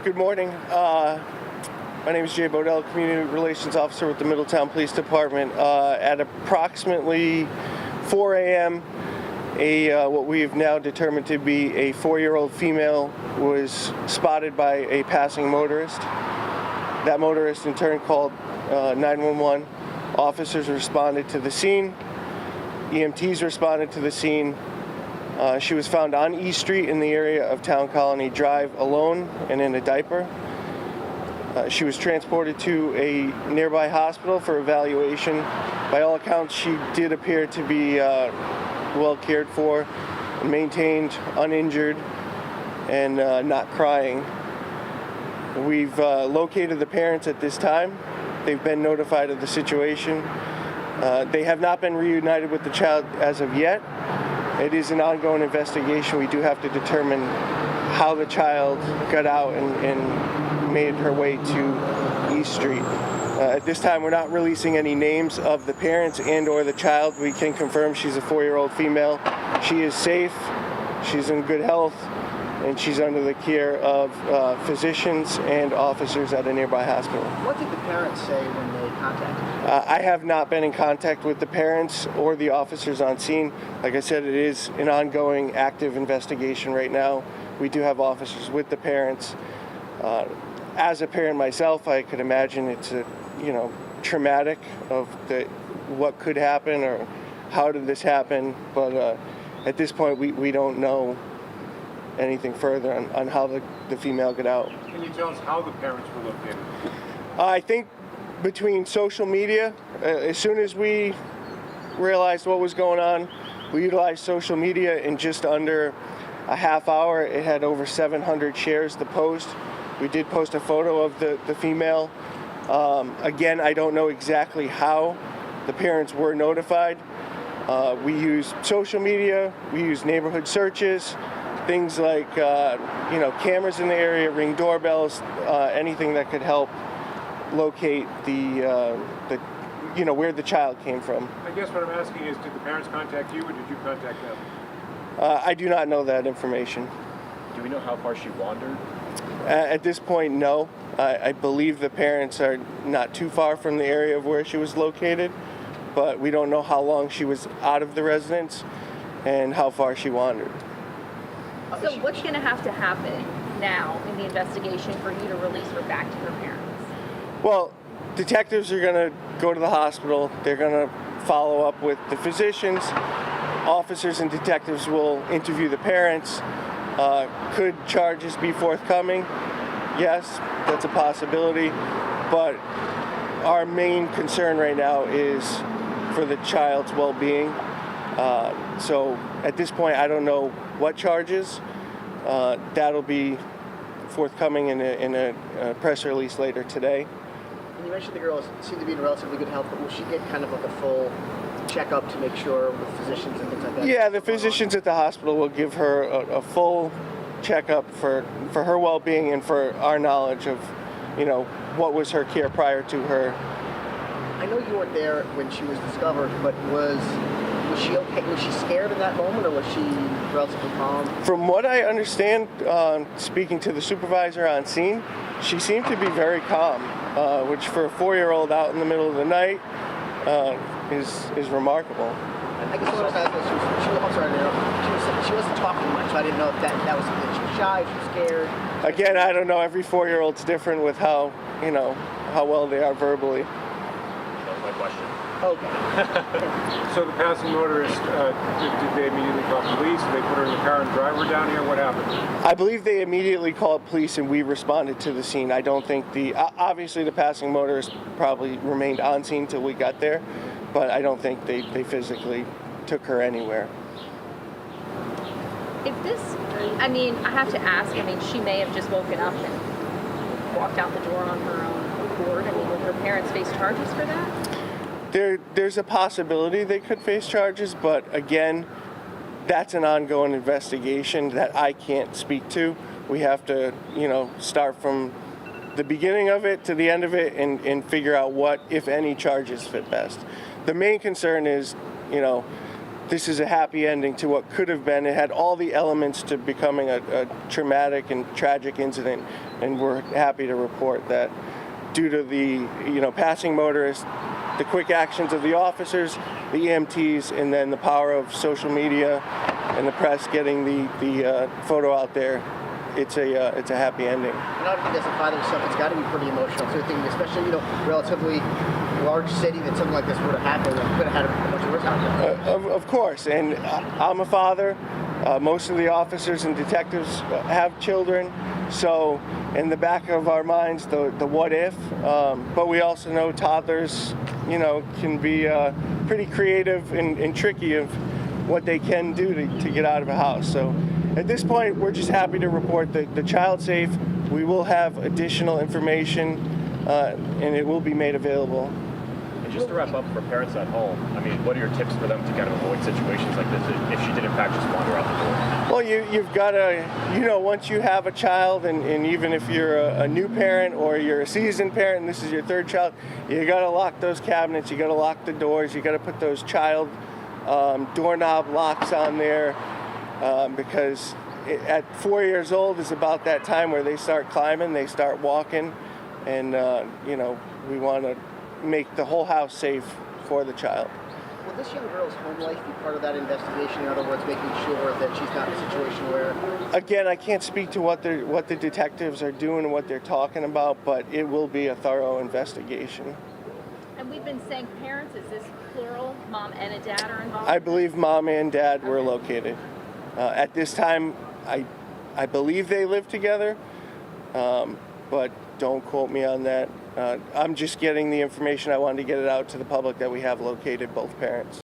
Good morning. My name is Jay Bodell, Community Relations Officer with the Middletown Police Department. At approximately 4 a.m., what we have now determined to be a 4-year-old female was spotted by a passing motorist. That motorist in turn called 911. Officers responded to the scene. EMTs responded to the scene. She was found on East Street in the area of Town Colony Drive alone and in a diaper. She was transported to a nearby hospital for evaluation. By all accounts, she did appear to be well cared for, maintained, uninjured, and not crying. We've located the parents at this time. They've been notified of the situation. They have not been reunited with the child as of yet. It is an ongoing investigation. We do have to determine how the child got out and made her way to East Street. At this time, we're not releasing any names of the parents and or the child. We can confirm she's a 4-year-old female. She is safe, she's in good health, and she's under the care of physicians and officers at a nearby hospital. What did the parents say when they contacted you? I have not been in contact with the parents or the officers on scene. Like I said, it is an ongoing, active investigation right now. We do have officers with the parents. As a parent myself, I could imagine it's traumatic of what could happen or how did this happen. But at this point, we don't know anything further on how the female got out. Can you tell us how the parents were located? I think between social media, as soon as we realized what was going on, we utilized social media in just under a half hour. It had over 700 shares, the post. We did post a photo of the female. Again, I don't know exactly how the parents were notified. We use social media, we use neighborhood searches, things like cameras in the area, Ring doorbells, anything that could help locate where the child came from. I guess what I'm asking is, did the parents contact you or did you contact them? I do not know that information. Do we know how far she wandered? At this point, no. I believe the parents are not too far from the area of where she was located, but we don't know how long she was out of the residence and how far she wandered. So what's going to have to happen now in the investigation for you to release her back to her parents? Well, detectives are going to go to the hospital. They're going to follow up with the physicians. Officers and detectives will interview the parents. Could charges be forthcoming? Yes, that's a possibility. But our main concern right now is for the child's well-being. So at this point, I don't know what charges. That'll be forthcoming in a press release later today. And you mentioned the girl seemed to be in relatively good health, but will she get kind of like a full checkup to make sure with physicians and things like that? Yeah, the physicians at the hospital will give her a full checkup for her well-being and for our knowledge of, what was her care prior to her. I know you weren't there when she was discovered, but was she okay? Was she scared in that moment, or was she relatively calm? From what I understand, speaking to the supervisor on scene, she seemed to be very calm, which for a 4-year-old out in the middle of the night is remarkable. I guess what I was asking, she wasn't talking much, so I didn't know if that was something. She was shy, she was scared. Again, I don't know. Every 4-year-old's different with how well they are verbally. That was my question. Okay. So the passing motorist, did they immediately call police? Did they put her in the car and drive her down here? What happened? I believe they immediately called police and we responded to the scene. I don't think obviously the passing motorist probably remained on scene till we got there, but I don't think they physically took her anywhere. I have to ask, she may have just woken up and walked out the door on her own accord. Will her parents face charges for that? There's a possibility they could face charges, but again, that's an ongoing investigation that I can't speak to. We have to, start from the beginning of it to the end of it and figure out what, if any, charges fit best. The main concern is, this is a happy ending to what could have been. It had all the elements to becoming a traumatic and tragic incident, and we're happy to report that due to the passing motorist, the quick actions of the officers, the EMTs, and then the power of social media and the press getting the photo out there, it's a happy ending. And obviously, as a father yourself, it's got to be pretty emotional. So thinking, especially relatively large city that something like this would have happened, and could have had a much worse outcome. Of course, and I'm a father. Most of the officers and detectives have children, so in the back of our minds, the what if. But we also know toddlers, can be pretty creative and tricky of what they can do to get out of a house. So at this point, we're just happy to report that the child's safe. We will have additional information, and it will be made available. And just to wrap up, for parents at home, I mean, what are your tips for them to kind of avoid situations like this if she did in fact just wander out the door? Well, you've got to, once you have a child, and even if you're a new parent or you're a seasoned parent and this is your third child, you got to lock those cabinets, you got to lock the doors, you got to put those child doorknob locks on there, because at 4 years old is about that time where they start climbing, they start walking, and we want to make the whole house safe for the child. Will this young girl's home life be part of that investigation? In other words, making sure that she's not in a situation where... Again, I can't speak to what the detectives are doing and what they're talking about, but it will be a thorough investigation. And we've been saying parents, is this plural? Mom and a dad are involved? I believe mom and dad were located. At this time, I believe they live together, but don't quote me on that. I'm just getting the information. I wanted to get it out to the public that we have located both parents.